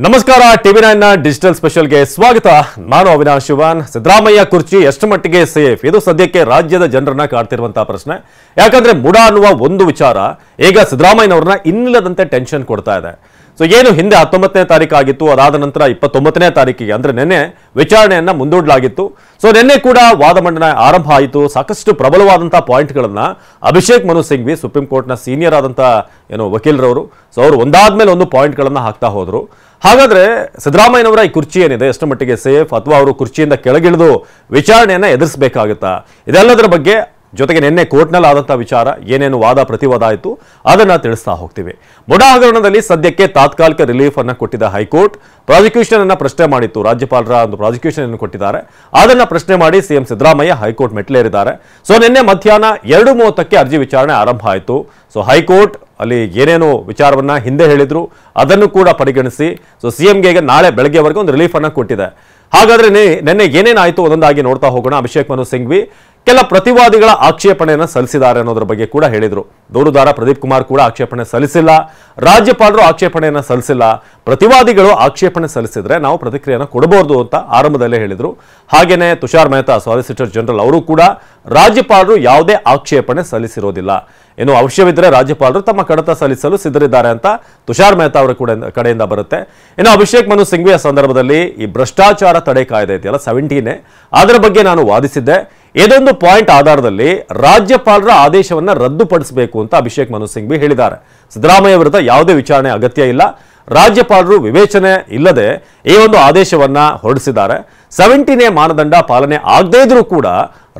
ನಮಸ್ಕಾರ ಟಿವಿ9 ಡಿಜಿಟಲ್ ಸ್ಪೆಷಲ್ಗೆ ಸ್ವಾಗತ. ನಾನು ಅವಿನಾಶ್ ಶಿವನ್. ಸಿದ್ದರಾಮಯ್ಯ ಕುರ್ಚಿ ಎಷ್ಟು ಮಟ್ಟಿಗೆ ಸೇಫ್? ಇದು ಸದ್ಯಕ್ಕೆ ರಾಜ್ಯದ ಜನರನ್ನ ಕಾಡ್ತಿರುವಂತಹ ಪ್ರಶ್ನೆ. ಯಾಕಂದ್ರೆ ಮುಡಾ ಅನ್ನುವ ಒಂದು ವಿಚಾರ ಈಗ ಸಿದ್ದರಾಮಯ್ಯನವರನ್ನ ಇನ್ನಿಲ್ಲದಂತೆ ಟೆನ್ಷನ್ ಕೊಡ್ತಾ ಇದೆ. ಸೊ ಏನು ಹಿಂದೆ 19ನೇ ತಾರೀಕು ಆಗಿತ್ತು, ಅದಾದ ನಂತರ 29ನೇ ತಾರೀಕಿಗೆ ಅಂದ್ರೆ ನಿನ್ನೆ ವಿಚಾರಣೆಯನ್ನ ಮುಂದೂಡಲಾಗಿತ್ತು. ಸೊ ನಿನ್ನೆ ಕೂಡ ವಾದ ಮಂಡನೆ ಆರಂಭ ಆಯಿತು. ಸಾಕಷ್ಟು ಪ್ರಬಲವಾದಂತಹ ಪಾಯಿಂಟ್ಗಳನ್ನ ಅಭಿಷೇಕ್ ಮನು ಸಿಂಘ್ವಿ, ಸುಪ್ರೀಂ ಕೋರ್ಟ್ನ ಸೀನಿಯರ್ ಆದಂತಹ ವಕೀಲರವರು, ಸೊ ಅವರು ಒಂದಾದ್ಮೇಲೆ ಒಂದು ಪಾಯಿಂಟ್ಗಳನ್ನ ಹಾಕ್ತಾ ಹೋದ್ರು. ಹಾಗಾದ್ರೆ ಸಿದ್ದರಾಮಯ್ಯನವರ ಈ ಕುರ್ಚಿ ಏನಿದೆ ಎಷ್ಟು ಮಟ್ಟಿಗೆ ಸೇಫ್, ಅಥವಾ ಅವರು ಕುರ್ಚಿಯಿಂದ ಕೆಳಗಿಳಿದು ವಿಚಾರಣೆಯನ್ನ ಎದುರಿಸಬೇಕಾಗುತ್ತಾ, ಇದೆಲ್ಲದರ ಬಗ್ಗೆ ಜೊತೆಗೆ ನಿನ್ನೆ ಕೋರ್ಟ್ನಲ್ಲಿ ಆದಂತಹ ವಿಚಾರ ಏನೇನು ವಾದ ಪ್ರತಿವಾದ ಆಯಿತು ಅದನ್ನ ತಿಳಿಸ್ತಾ ಹೋಗ್ತೀವಿ. ಮುಡಾ ಹಗರಣದಲ್ಲಿ ಸದ್ಯಕ್ಕೆ ತಾತ್ಕಾಲಿಕ ರಿಲೀಫ್ ಅನ್ನ ಕೊಟ್ಟಿದ್ದ ಹೈಕೋರ್ಟ್ ಪ್ರಾಸಿಕ್ಯೂಷನ್ ಅನ್ನ ಪ್ರಶ್ನೆ ಮಾಡಿತ್ತು. ರಾಜ್ಯಪಾಲರ ಒಂದು ಪ್ರಾಸಿಕ್ಯೂಷನ್ ಅನ್ನು ಕೊಟ್ಟಿದ್ದಾರೆ. ಅದನ್ನ ಪ್ರಶ್ನೆ ಮಾಡಿ ಸಿಎಂ ಸಿದ್ದರಾಮಯ್ಯ ಹೈಕೋರ್ಟ್ ಮೆಟ್ಲೇರಿದ್ದಾರೆ. ಸೊ ನಿನ್ನೆ ಮಧ್ಯಾಹ್ನ 2:30ಕ್ಕೆ ಅರ್ಜಿ ವಿಚಾರಣೆ ಆರಂಭ ಆಯಿತು. ಸೊ ಹೈಕೋರ್ಟ್ ಅಲ್ಲಿ ಏನೇನು ವಿಚಾರವನ್ನ ಹಿಂದೆ ಹೇಳಿದ್ರು ಅದನ್ನು ಕೂಡ ಪರಿಗಣಿಸಿ ಸೊ ಸಿಎಂಗೆ ಈಗ ನಾಳೆ ಬೆಳಗ್ಗೆವರೆಗೂ ಒಂದು ರಿಲೀಫ್ ಅನ್ನ ಕೊಟ್ಟಿದೆ. ಹಾಗಾದ್ರೆ ನಿನ್ನೆ ಏನೇನಾಯಿತು ಒಂದೊಂದಾಗಿ ನೋಡ್ತಾ ಹೋಗೋಣ. ಅಭಿಷೇಕ್ ಮನು ಸಿಂಘ್ವಿ ಕೆಲ ಪ್ರತಿವಾದಿಗಳ ಆಕ್ಷೇಪಣೆಯನ್ನು ಸಲ್ಲಿಸಿದ್ದಾರೆ ಅನ್ನೋದ್ರ ಬಗ್ಗೆ ಕೂಡ ಹೇಳಿದ್ರು. ದೂರುದಾರ ಪ್ರದೀಪ್ ಕುಮಾರ್ ಕೂಡ ಆಕ್ಷೇಪಣೆ ಸಲ್ಲಿಸಿಲ್ಲ, ರಾಜ್ಯಪಾಲರು ಆಕ್ಷೇಪಣೆಯನ್ನು ಸಲ್ಲಿಸಿಲ್ಲ. ಪ್ರತಿವಾದಿಗಳು ಆಕ್ಷೇಪಣೆ ಸಲ್ಲಿಸಿದ್ರೆ ನಾವು ಪ್ರತಿಕ್ರಿಯೆಯನ್ನು ಕೊಡಬಹುದು ಅಂತ ಆರಂಭದಲ್ಲೇ ಹೇಳಿದ್ರು. ಹಾಗೇನೆ ತುಷಾರ್ ಮೆಹ್ತಾ ಸಾಲಿಸಿಟರ್ ಜನರಲ್ ಅವರು ಕೂಡ ರಾಜ್ಯಪಾಲರು ಯಾವುದೇ ಆಕ್ಷೇಪಣೆ ಸಲ್ಲಿಸಿರೋದಿಲ್ಲ, ಇನ್ನು ಅವಶ್ಯವಿದ್ರೆ ರಾಜ್ಯಪಾಲರು ತಮ್ಮ ಕಡತ ಸಲ್ಲಿಸಲು ಸಿದ್ಧರಿದ್ದಾರೆ ಅಂತ ತುಷಾರ್ ಮೆಹ್ತಾ ಅವರ ಕಡೆಯಿಂದ ಬರುತ್ತೆ. ಇನ್ನು ಅಭಿಷೇಕ್ ಮನು ಸಿಂಘ್ವಿಯ ಸಂದರ್ಭದಲ್ಲಿ ಈ ಭ್ರಷ್ಟಾಚಾರ ತಡೆ ಕಾಯ್ದೆ ಇದೆಯಲ್ಲ 17 ಅದರ ಬಗ್ಗೆ ನಾನು ವಾದಿಸಿದ್ದೆ. ಇದೊಂದು ಪಾಯಿಂಟ್ ಆಧಾರದಲ್ಲಿ ರಾಜ್ಯಪಾಲರ ಆದೇಶವನ್ನ ರದ್ದುಪಡಿಸಬೇಕು ಅಂತ ಅಭಿಷೇಕ್ ಮನು ಸಿಂಘ್ವಿ ಹೇಳಿದ್ದಾರೆ. ಸಿದ್ದರಾಮಯ್ಯ ವಿರುದ್ಧ ಯಾವುದೇ ವಿಚಾರಣೆ ಅಗತ್ಯ ಇಲ್ಲ, ರಾಜ್ಯಪಾಲರು ವಿವೇಚನೆ ಇಲ್ಲದೆ ಈ ಒಂದು ಆದೇಶವನ್ನ ಹೊರಡಿಸಿದ್ದಾರೆ. 17 ಮಾನದಂಡ ಪಾಲನೆ ಆಗದೇ ಇದ್ರೂ ಕೂಡ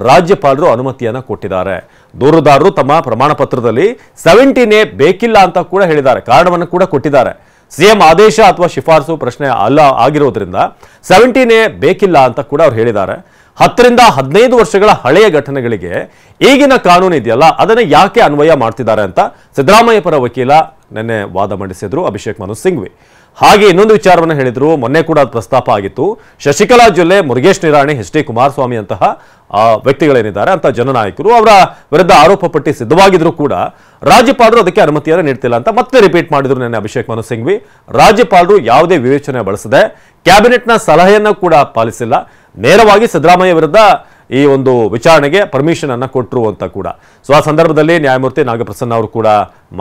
ರಾಜ್ಯಪಾಲರು ಅನುಮತಿಯನ್ನ ಕೊಟ್ಟಿದ್ದಾರೆ. ದೂರುದಾರರು ತಮ್ಮ ಪ್ರಮಾಣ ಪತ್ರದಲ್ಲಿ 17 ಬೇಕಿಲ್ಲ ಅಂತ ಕೂಡ ಹೇಳಿದ್ದಾರೆ, ಕಾರಣವನ್ನು ಕೂಡ ಕೊಟ್ಟಿದ್ದಾರೆ. ಸಿಎಂ ಆದೇಶ ಅಥವಾ ಶಿಫಾರಸು ಪ್ರಶ್ನೆ ಅಲ್ಲ ಆಗಿರೋದ್ರಿಂದ 17 ಬೇಕಿಲ್ಲ ಅಂತ ಕೂಡ ಅವ್ರು ಹೇಳಿದ್ದಾರೆ. 10 ರಿಂದ 15 ವರ್ಷಗಳ ಹಳೆಯ ಘಟನೆಗಳಿಗೆ ಈಗಿನ ಕಾನೂನು ಇದೆಯಲ್ಲ ಅದನ್ನ ಯಾಕೆ ಅನ್ವಯ ಮಾಡ್ತಿದ್ದಾರೆ ಅಂತ ಸಿದ್ದರಾಮಯ್ಯ ಪರ ವಕೀಲ ನಿನ್ನೆ ವಾದ ಮಂಡಿಸಿದ್ರು ಅಭಿಷೇಕ್ ಮನು ಸಿಂಘ್ವಿ. ಹಾಗೆ ಇನ್ನೊಂದು ವಿಚಾರವನ್ನು ಹೇಳಿದ್ರು, ಮೊನ್ನೆ ಕೂಡ ಅದು ಪ್ರಸ್ತಾಪ ಆಗಿತ್ತು. ಶಶಿಕಲಾ ಜೊಲ್ಲೆ, ಮುರುಗೇಶ್ ನಿರಾಣಿ, ಎಚ್.ಡಿ. ಕುಮಾರಸ್ವಾಮಿ ಅಂತಹ ವ್ಯಕ್ತಿಗಳೇನಿದ್ದಾರೆ ಅಂತ ಜನನಾಯಕರು ಅವರ ವಿರುದ್ಧ ಆರೋಪ ಪಟ್ಟಿ ಸಿದ್ಧವಾಗಿದ್ರು ಕೂಡ ರಾಜ್ಯಪಾಲರು ಅದಕ್ಕೆ ಅನುಮತಿಯನ್ನು ನೀಡ್ತಿಲ್ಲ ಅಂತ ಮತ್ತೆ ರಿಪೀಟ್ ಮಾಡಿದ್ರು ನಿನ್ನೆ ಅಭಿಷೇಕ್ ಮನು ಸಿಂಘ್ವಿ. ರಾಜ್ಯಪಾಲರು ಯಾವುದೇ ವಿವೇಚನೆ ಬಳಸದೆ ಕ್ಯಾಬಿನೆಟ್ನ ಸಲಹೆಯನ್ನು ಕೂಡ ಪಾಲಿಸಿಲ್ಲ, ನೇರವಾಗಿ ಸಿದ್ದರಾಮಯ್ಯ ವಿರುದ್ಧ ಈ ಒಂದು ವಿಚಾರಣೆಗೆ ಪರ್ಮಿಷನ್ ಅನ್ನ ಕೊಟ್ಟರು ಅಂತ ಕೂಡ. ಸೊ ಆ ಸಂದರ್ಭದಲ್ಲಿ ನ್ಯಾಯಮೂರ್ತಿ ನಾಗಪ್ರಸನ್ನ ಅವರು ಕೂಡ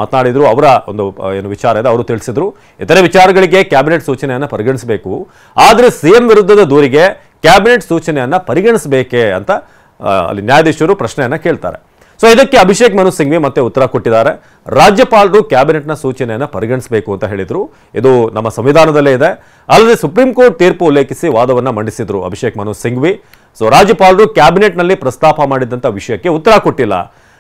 ಮಾತನಾಡಿದ್ರು. ಅವರ ಒಂದು ಏನು ವಿಚಾರ ಇದೆ ಅವರು ತಿಳಿಸಿದ್ರು, ಇತರೆ ವಿಚಾರಗಳಿಗೆ ಕ್ಯಾಬಿನೆಟ್ ಸೂಚನೆಯನ್ನ ಪರಿಗಣಿಸಬೇಕು, ಆದ್ರೆ ಸಿಎಂ ವಿರುದ್ಧದ ದೂರಿಗೆ ಕ್ಯಾಬಿನೆಟ್ ಸೂಚನೆಯನ್ನ ಪರಿಗಣಿಸಬೇಕೇ ಅಂತ ಅಲ್ಲಿ ನ್ಯಾಯಾಧೀಶರು ಪ್ರಶ್ನೆಯನ್ನ ಕೇಳ್ತಾರೆ. ಸೊ ಇದಕ್ಕೆ ಅಭಿಷೇಕ್ ಮನು ಸಿಂಘ್ವಿ ಮತ್ತೆ ಉತ್ತರ ಕೊಟ್ಟಿದ್ದಾರೆ. ರಾಜ್ಯಪಾಲರು ಕ್ಯಾಬಿನೆಟ್ನ ಸೂಚನೆಯನ್ನ ಪರಿಗಣಿಸಬೇಕು ಅಂತ ಹೇಳಿದ್ರು. ಇದು ನಮ್ಮ ಸಂವಿಧಾನದಲ್ಲೇ ಇದೆ. ಅಲ್ಲದೆ ಸುಪ್ರೀಂ ಕೋರ್ಟ್ ತೀರ್ಪು ಉಲ್ಲೇಖಿಸಿ ವಾದವನ್ನ ಮಂಡಿಸಿದ್ರು ಅಭಿಷೇಕ್ ಮನು ಸಿಂಘ್ವಿ. ಸೊ ರಾಜ್ಯಪಾಲರು ಕ್ಯಾಬಿನೆಟ್ನಲ್ಲಿ ಪ್ರಸ್ತಾಪ ಮಾಡಿದಂತ ವಿಷಯಕ್ಕೆ ಉತ್ತರ ಕೊಟ್ಟಿಲ್ಲ.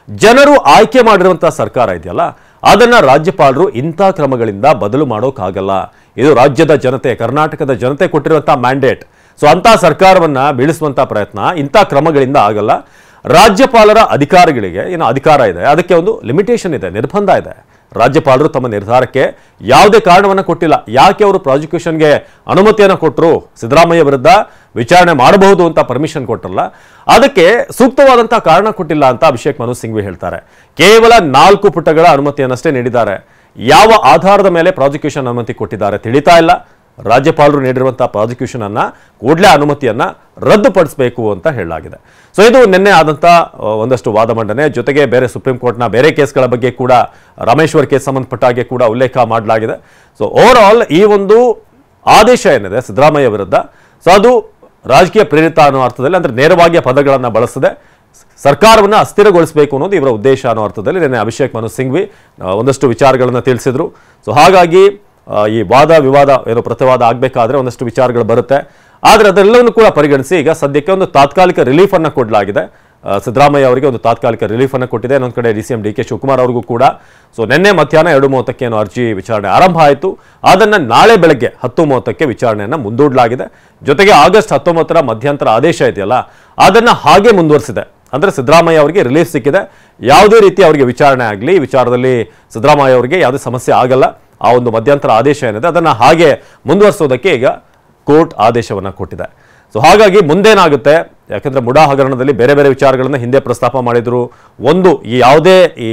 ಜನರು ಆಯ್ಕೆ ಮಾಡಿರುವಂತಹ ಸರ್ಕಾರ ಇದೆಯಲ್ಲ ಅದನ್ನ ರಾಜ್ಯಪಾಲರು ಇಂಥ ಕ್ರಮಗಳಿಂದ ಬದಲು ಮಾಡೋಕ್ಕಾಗಲ್ಲ. ಇದು ರಾಜ್ಯದ ಜನತೆ, ಕರ್ನಾಟಕದ ಜನತೆ ಕೊಟ್ಟಿರುವಂತಹ ಮ್ಯಾಂಡೇಟ್. ಸೊ ಅಂತ ಸರ್ಕಾರವನ್ನ ಬೀಳಿಸುವಂತಹ ಪ್ರಯತ್ನ ಇಂಥ ಕ್ರಮಗಳಿಂದ ಆಗಲ್ಲ. ರಾಜ್ಯಪಾಲರ ಅಧಿಕಾರಿಗಳಿಗೆ ಏನು ಅಧಿಕಾರ ಇದೆ ಅದಕ್ಕೆ ಒಂದು ಲಿಮಿಟೇಷನ್ ಇದೆ, ನಿರ್ಬಂಧ ಇದೆ. ರಾಜ್ಯಪಾಲರು ತಮ್ಮ ನಿರ್ಧಾರಕ್ಕೆ ಯಾವುದೇ ಕಾರಣವನ್ನು ಕೊಟ್ಟಿಲ್ಲ. ಯಾಕೆ ಅವರು ಪ್ರಾಸಿಕ್ಯೂಷನ್ಗೆ ಅನುಮತಿಯನ್ನು ಕೊಟ್ಟರು, ಸಿದ್ದರಾಮಯ್ಯ ವಿರುದ್ಧ ವಿಚಾರಣೆ ಮಾಡಬಹುದು ಅಂತ ಪರ್ಮಿಷನ್ ಕೊಟ್ಟರಲ್ಲ ಅದಕ್ಕೆ ಸೂಕ್ತವಾದಂತಹ ಕಾರಣ ಕೊಟ್ಟಿಲ್ಲ ಅಂತ ಅಭಿಷೇಕ್ ಮನು ಸಿಂಘ್ವಿ ಹೇಳ್ತಾರೆ. ಕೇವಲ 4 ಪುಟಗಳ ಅನುಮತಿಯನ್ನಷ್ಟೇ ನೀಡಿದ್ದಾರೆ. ಯಾವ ಆಧಾರದ ಮೇಲೆ ಪ್ರಾಸಿಕ್ಯೂಷನ್ ಅನುಮತಿ ಕೊಟ್ಟಿದ್ದಾರೆ ತಿಳಿತಾ ಇಲ್ಲ. ರಾಜ್ಯಪಾಲರು ನೀಡಿರುವಂತಹ ಪ್ರಾಸಿಕ್ಯೂಷನ್ ಅನ್ನ ಕೂಡಲೇ ಅನುಮತಿಯನ್ನ ರದ್ದುಪಡಿಸಬೇಕು ಅಂತ ಹೇಳಲಾಗಿದೆ. ಸೊ ಇದು ನಿನ್ನೆ ಆದಂತಹ ಒಂದಷ್ಟು ವಾದ ಮಂಡನೆ, ಜೊತೆಗೆ ಬೇರೆ ಸುಪ್ರೀಂ ಕೋರ್ಟ್ನ ಬೇರೆ ಕೇಸ್ಗಳ ಬಗ್ಗೆ ಕೂಡ ರಾಮೇಶ್ವರ್ ಕೇಸ್ ಸಂಬಂಧಪಟ್ಟ ಹಾಗೆ ಕೂಡ ಉಲ್ಲೇಖ ಮಾಡಲಾಗಿದೆ. ಸೊ ಓವರ್ ಆಲ್ ಈ ಒಂದು ಆದೇಶ ಏನಿದೆ ಸಿದ್ದರಾಮಯ್ಯ ವಿರುದ್ಧ, ಸೊ ಅದು ರಾಜಕೀಯ ಪ್ರೇರಿತ ಅನ್ನೋ ಅರ್ಥದಲ್ಲಿ, ಅಂದ್ರೆ ನೇರವಾಗಿ ಪದಗಳನ್ನು ಬಳಸದೆ ಸರ್ಕಾರವನ್ನು ಅಸ್ಥಿರಗೊಳಿಸಬೇಕು ಅನ್ನೋದು ಇವರ ಉದ್ದೇಶ ಅನ್ನೋ ಅರ್ಥದಲ್ಲಿ ನಿನ್ನೆ ಅಭಿಷೇಕ್ ಮನು ಸಿಂಘ್ವಿ ಒಂದಷ್ಟು ವಿಚಾರಗಳನ್ನು ತಿಳಿಸಿದ್ರು. ಸೊ ಹಾಗಾಗಿ ಈ ವಾದ ವಿವಾದ ಏನು ಪ್ರತಿವಾದ ಆಗಬೇಕಾದ್ರೆ ಒಂದಷ್ಟು ವಿಚಾರಗಳು ಬರುತ್ತೆ. ಆದರೆ ಅದೆಲ್ಲವನ್ನು ಕೂಡ ಪರಿಗಣಿಸಿ ಈಗ ಸದ್ಯಕ್ಕೆ ಒಂದು ತಾತ್ಕಾಲಿಕ ರಿಲೀಫ್ ಅನ್ನು ಕೊಡಲಾಗಿದೆ. ಸಿದ್ದರಾಮಯ್ಯ ಅವರಿಗೆ ಒಂದು ತಾತ್ಕಾಲಿಕ ರಿಲೀಫ್ ಅನ್ನು ಕೊಟ್ಟಿದೆ. ಇನ್ನೊಂದು ಕಡೆ ಡಿಸಿಎಂ ಡಿ ಕೆ ಶಿವಕುಮಾರ್ ಅವ್ರಿಗೂ ಕೂಡ ಸೊ ನಿನ್ನೆ ಮಧ್ಯಾಹ್ನ 2:30ಕ್ಕೆ ಏನು ಅರ್ಜಿ ವಿಚಾರಣೆ ಆರಂಭ ಆಯಿತು. ಅದನ್ನು ನಾಳೆ ಬೆಳಗ್ಗೆ 10:30ಕ್ಕೆ ವಿಚಾರಣೆಯನ್ನು ಮುಂದೂಡಲಾಗಿದೆ. ಜೊತೆಗೆ ಆಗಸ್ಟ್ 19ರ ಮಧ್ಯಂತರ ಆದೇಶ ಇದೆಯಲ್ಲ ಅದನ್ನು ಹಾಗೆ ಮುಂದುವರಿಸಿದೆ. ಅಂದ್ರೆ ಸಿದ್ದರಾಮಯ್ಯ ಅವರಿಗೆ ರಿಲೀಫ್ ಸಿಕ್ಕಿದೆ. ಯಾವುದೇ ರೀತಿ ಅವರಿಗೆ ವಿಚಾರಣೆ ಆಗಲಿ, ವಿಚಾರದಲ್ಲಿ ಸಿದ್ದರಾಮಯ್ಯ ಅವರಿಗೆ ಯಾವುದೇ ಸಮಸ್ಯೆ ಆಗಲ್ಲ. ಆ ಒಂದು ಮಧ್ಯಂತರ ಆದೇಶ ಏನಿದೆ ಅದನ್ನು ಹಾಗೆ ಮುಂದುವರಿಸೋದಕ್ಕೆ ಈಗ ಕೋರ್ಟ್ ಆದೇಶವನ್ನು ಕೊಟ್ಟಿದೆ. ಸೊ ಹಾಗಾಗಿ ಮುಂದೇನಾಗುತ್ತೆ, ಯಾಕಂದ್ರೆ ಮುಡಾ ಹಗರಣದಲ್ಲಿ ಬೇರೆ ಬೇರೆ ವಿಚಾರಗಳನ್ನು ಹಿಂದೆ ಪ್ರಸ್ತಾಪ ಮಾಡಿದ್ರು. ಒಂದು ಈ ಯಾವುದೇ ಈ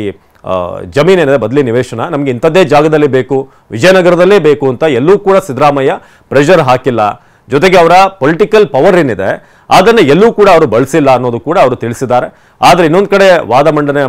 ಜಮೀನೇನಿದೆ ಬದಲಿ ನಿವೇಶನ ನಮಗೆ ಇಂಥದ್ದೇ ಜಾಗದಲ್ಲಿ ಬೇಕು, ವಿಜಯನಗರದಲ್ಲೇ ಬೇಕು ಅಂತ ಎಲ್ಲೂ ಕೂಡ ಸಿದ್ದರಾಮಯ್ಯ ಪ್ರೆಷರ್ ಹಾಕಿಲ್ಲ. ಜೊತೆಗೆ ಅವರ ಪೊಲಿಟಿಕಲ್ ಪವರ್ ಏನಿದೆ ಅದನ್ನು ಎಲ್ಲೂ ಕೂಡ ಅವರು ಬಳಸಿಲ್ಲ ಅನ್ನೋದು ಕೂಡ ಅವರು ತಿಳಿಸಿದ್ದಾರೆ. ಆದರೆ ಇನ್ನೊಂದು ಕಡೆ ವಾದ ಮಂಡನೆ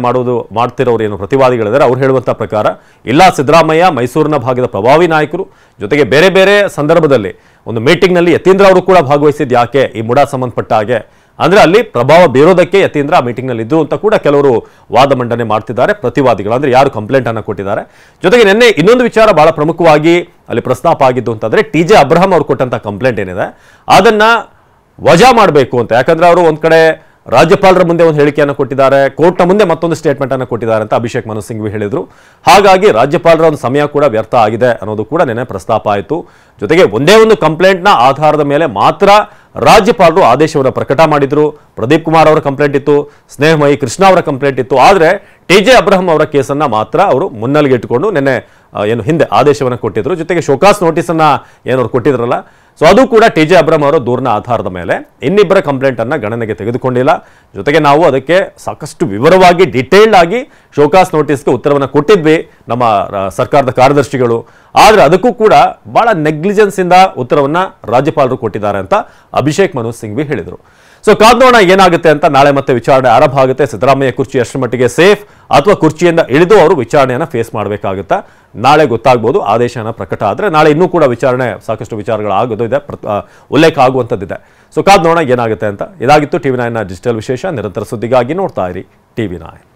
ಮಾಡ್ತಿರೋರು ಏನು ಪ್ರತಿವಾದಿಗಳಿದ್ದಾರೆ ಅವ್ರು ಹೇಳುವಂಥ ಪ್ರಕಾರ ಇಲ್ಲ, ಸಿದ್ದರಾಮಯ್ಯ ಮೈಸೂರಿನ ಭಾಗದ ಪ್ರಭಾವಿ ನಾಯಕರು, ಜೊತೆಗೆ ಬೇರೆ ಬೇರೆ ಸಂದರ್ಭದಲ್ಲಿ ಒಂದು ಮೀಟಿಂಗ್ನಲ್ಲಿ ಯತೀಂದ್ರ ಅವರು ಕೂಡ ಭಾಗವಹಿಸಿದ್ದು ಯಾಕೆ ಈ ಮುಡಾ ಸಂಬಂಧಪಟ್ಟ ಹಾಗೆ, ಅಂದ್ರೆ ಅಲ್ಲಿ ಪ್ರಭಾವ ಬೀರೋದಕ್ಕೆ ಯತೀಂದ್ರ ಆ ಮೀಟಿಂಗ್ನಲ್ಲಿ ಇದ್ರು ಅಂತ ಕೂಡ ಕೆಲವರು ವಾದ ಮಂಡನೆ ಮಾಡ್ತಿದ್ದಾರೆ ಪ್ರತಿವಾದಿಗಳು, ಅಂದ್ರೆ ಯಾರು ಕಂಪ್ಲೇಂಟ್ ಅನ್ನು ಕೊಟ್ಟಿದ್ದಾರೆ. ಜೊತೆಗೆ ನಿನ್ನೆ ಇನ್ನೊಂದು ವಿಚಾರ ಬಹಳ ಪ್ರಮುಖವಾಗಿ ಅಲ್ಲಿ ಪ್ರಸ್ತಾಪ ಆಗಿದ್ದು ಅಂತಂದ್ರೆ TJ ಅಬ್ರಹಾಂ ಅವ್ರು ಕೊಟ್ಟಂತ ಕಂಪ್ಲೇಂಟ್ ಏನಿದೆ ಅದನ್ನ ವಜಾ ಮಾಡಬೇಕು ಅಂತ. ಯಾಕಂದ್ರೆ ಅವರು ಒಂದ್ ಕಡೆ ರಾಜ್ಯಪಾಲರ ಮುಂದೆ ಒಂದು ಹೇಳಿಕೆಯನ್ನು ಕೊಟ್ಟಿದ್ದಾರೆ, ಕೋರ್ಟ್ನ ಮುಂದೆ ಮತ್ತೊಂದು ಸ್ಟೇಟ್ಮೆಂಟ್ ಅನ್ನು ಕೊಟ್ಟಿದ್ದಾರೆ ಅಂತ ಅಭಿಷೇಕ್ ಮನು ಸಿಂಘ್ವಿ ಹೇಳಿದ್ರು. ಹಾಗಾಗಿ ರಾಜ್ಯಪಾಲರ ಒಂದು ಸಮಯ ಕೂಡ ವ್ಯರ್ಥ ಆಗಿದೆ ಅನ್ನೋದು ಕೂಡ ನಿನ್ನೆ ಪ್ರಸ್ತಾಪ ಆಯಿತು. ಜೊತೆಗೆ ಒಂದೇ ಒಂದು ಕಂಪ್ಲೇಂಟ್ನ ಆಧಾರದ ಮೇಲೆ ಮಾತ್ರ ರಾಜ್ಯಪಾಲರು ಆದೇಶವನ್ನು ಪ್ರಕಟ ಮಾಡಿದ್ರು. ಪ್ರದೀಪ್ ಕುಮಾರ್ ಅವರ ಕಂಪ್ಲೇಂಟ್ ಇತ್ತು, ಸ್ನೇಹಮಯಿ ಕೃಷ್ಣ ಅವರ ಕಂಪ್ಲೇಂಟ್ ಇತ್ತು. ಆದರೆ TJ ಅಬ್ರಹಾಂ ಅವರ ಕೇಸನ್ನ ಮಾತ್ರ ಅವರು ಮುನ್ನೆಲೆಗೆ ಇಟ್ಟುಕೊಂಡು ನಿನ್ನೆ ಏನು ಹಿಂದೆ ಆದೇಶವನ್ನು ಕೊಟ್ಟಿದ್ರು. ಜೊತೆಗೆ ಶೋಕಾಸ್ ನೋಟಿಸ್ ಅನ್ನ ಏನವ್ರು ಕೊಟ್ಟಿದ್ರಲ್ಲ, ಸೊ ಅದು ಕೂಡ TJ ಅಬ್ರಹಾಂ ಅವರ ದೂರಿನ ಆಧಾರದ ಮೇಲೆ ಇನ್ನಿಬ್ಬರ ಕಂಪ್ಲೇಂಟ್ ಅನ್ನ ಗಣನೆಗೆ ತೆಗೆದುಕೊಂಡಿಲ್ಲ. ಜೊತೆಗೆ ನಾವು ಅದಕ್ಕೆ ಸಾಕಷ್ಟು ವಿವರವಾಗಿ ಡಿಟೇಲ್ಡ್ ಆಗಿ ಶೋಕಾಸ್ ನೋಟಿಸ್ಗೆ ಉತ್ತರವನ್ನು ಕೊಟ್ಟಿದ್ವಿ ನಮ್ಮ ಸರ್ಕಾರದ ಕಾರ್ಯದರ್ಶಿಗಳು. ಆದ್ರೆ ಅದಕ್ಕೂ ಕೂಡ ಬಹಳ ನೆಗ್ಲಿಜೆನ್ಸ್ ಇಂದ ಉತ್ತರವನ್ನ ರಾಜ್ಯಪಾಲರು ಕೊಟ್ಟಿದ್ದಾರೆ ಅಂತ ಅಭಿಷೇಕ್ ಮನು ಸಿಂಘ್ವಿ ಹೇಳಿದರು. ಸೊ ಕಾದ್ನೋಣ ಏನಾಗುತ್ತೆ ಅಂತ. ನಾಳೆ ಮತ್ತೆ ವಿಚಾರಣೆ ಆರಂಭ ಆಗುತ್ತೆ. ಸಿದ್ದರಾಮಯ್ಯ ಕುರ್ಚಿ ಎಷ್ಟರ ಮಟ್ಟಿಗೆ ಸೇಫ್ ಅಥವಾ ಕುರ್ಚಿಯಿಂದ ಇಳಿದು ಅವರು ವಿಚಾರಣೆಯನ್ನ ಫೇಸ್ ಮಾಡಬೇಕಾಗುತ್ತಾ ನಾಳೆ ಗೊತ್ತಾಗ್ಬೋದು. ಆದೇಶನ ಪ್ರಕಟ ಆದರೆ ನಾಳೆ ಇನ್ನೂ ಕೂಡ ವಿಚಾರಣೆ ಸಾಕಷ್ಟು ವಿಚಾರಗಳು ಆಗೋದು ಇದೆ, ಉಲ್ಲೇಖ ಆಗುವಂಥದ್ದಿದೆ. ಸೊ ಕಾದ್ನೋಣ ಏನಾಗುತ್ತೆ ಅಂತ. ಇದಾಗಿತ್ತು TV9 ಡಿಜಿಟಲ್ ವಿಶೇಷ. ನಿರಂತರ ಸುದ್ದಿಗಾಗಿ ನೋಡ್ತಾ ಇರಿ TV9.